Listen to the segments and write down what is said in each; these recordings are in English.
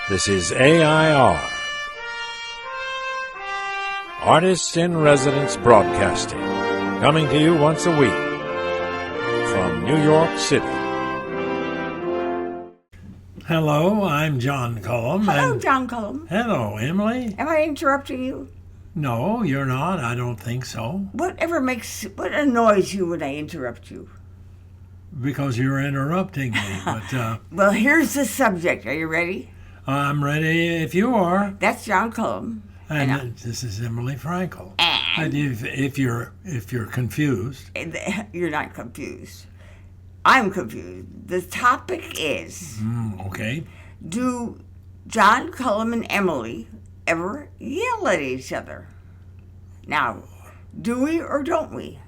This is AI.R. Artists in Residence Broadcasting, coming to you once a week from New York City. Hello, I'm John Cullum. Hello, John Cullum. Hello, Emily. Am I interrupting you? No, you're not. I don't think so. What annoys you when I interrupt you? Because you're interrupting me. But Well, here's the subject. Are you ready? I'm ready if you are. That's John Cullum. And this is Emily Frankel. And if you're confused, you're not confused. I'm confused. The topic is, okay. do John Cullum and Emily ever yell at each other? Now, do we or don't we?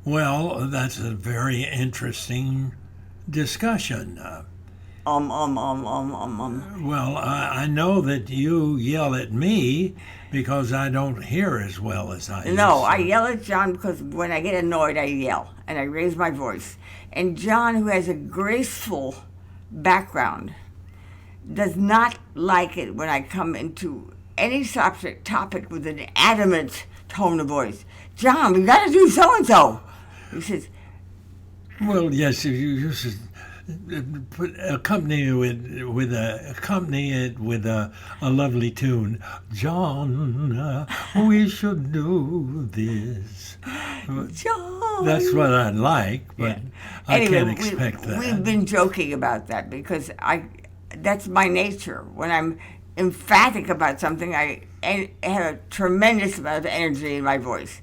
Well, that's a very interesting discussion. Well, I know that you yell at me because I don't hear as well as I used to. No, I yell at John because when I get annoyed, I yell and I raise my voice. And John, who has a graceful background, does not like it when I come into any topic with an adamant tone of voice. John, we got to do so-and-so. He says, well, yes, you should accompany it with a lovely tune. John, we should do this. John. That's what I'd like, but Yeah. I Anyway, can't expect that. We've been joking about that because that's my nature. When I'm emphatic about something, I have a tremendous amount of energy in my voice.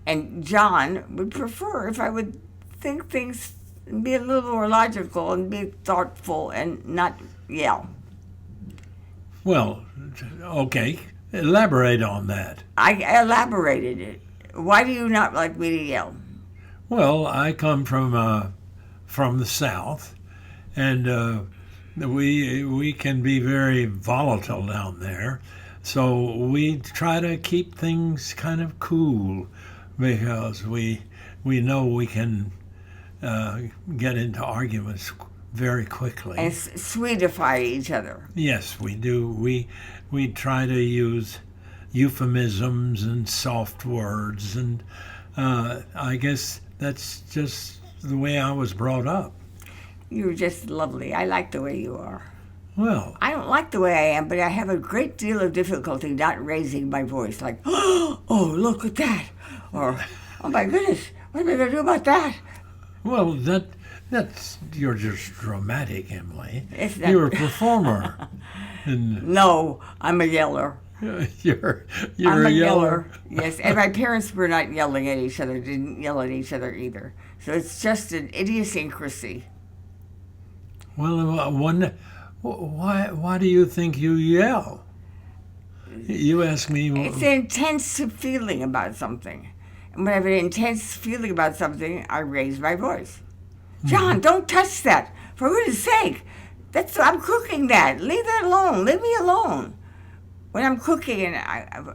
And John would prefer if I would think things and be a little more logical and be thoughtful and not yell. Well, okay, elaborate on that. I elaborated it. Why do you not like me to yell? Well, I come from the South, and we can be very volatile down there. So we try to keep things kind of cool because we know we can get into arguments very quickly. And sweetiepie each other. Yes, we do. We try to use euphemisms and soft words, and I guess that's just the way I was brought up. You're just lovely. I like the way you are. Well, I don't like the way I am, but I have a great deal of difficulty not raising my voice, like, oh, look at that, or, oh my goodness, what am I going to do about that? well, that's you're just dramatic, Emily. It's not- You're a performer, and No, I'm a yeller. you're I'm a yeller. Yes, and my parents were not yelling at each other, didn't yell at each other either. So it's just an idiosyncrasy. Well, why do you think you yell? You ask me. It's an intense feeling about something. And when I have an intense feeling about something, I raise my voice. John, don't touch that. For goodness sake. I'm cooking that. Leave that alone. Leave me alone. When I'm cooking and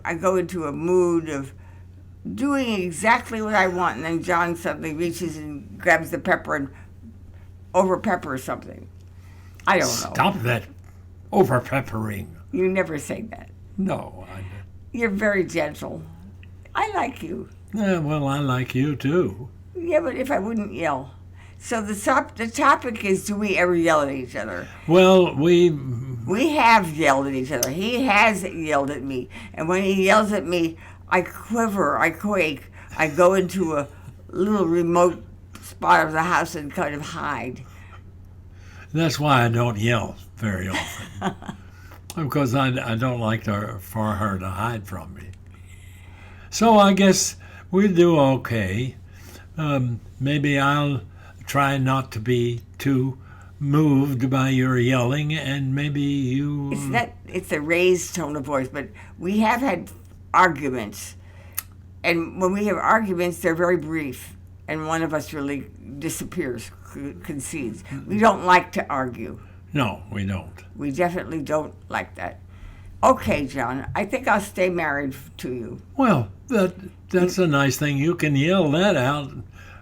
I go into a mood of doing exactly what I want, and then John suddenly reaches and grabs the pepper and over-peppers something. I don't know. Stop that over-peppering. You never say that. No, You're very gentle. I like you. well, I like you too. Yeah, but if I wouldn't yell. So the topic is, do we ever yell at each other? Well, We have yelled at each other. He has yelled at me. And when he yells at me, I quiver, I quake. I go into a little remote spot of the house and kind of hide. that's why I don't yell very often. Because I don't like for her to hide from me. So I guess we do okay. Maybe I'll try not to be too moved by your yelling, and maybe you... It's a raised tone of voice, but we have had arguments. And when we have arguments, they're very brief. And one of us really disappears, concedes. We don't like to argue. No, we don't. We definitely don't like that. Okay, John, I think I'll stay married to you. Well, that's a nice thing. You can yell that out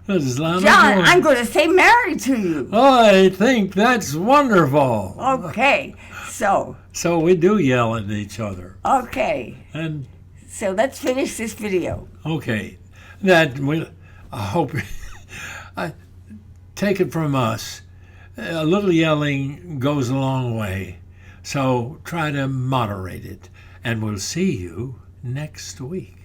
As loud as John, you I'm want. going to say Mary to you. I think that's wonderful. Okay. So, So we do yell at each other. okay. And So let's finish this video. okay, that we. I hope. I take it from us. A little yelling goes a long way. So try to moderate it, and we'll see you next week.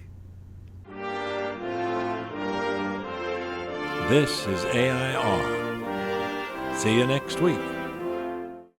This is AI.R. See you next week.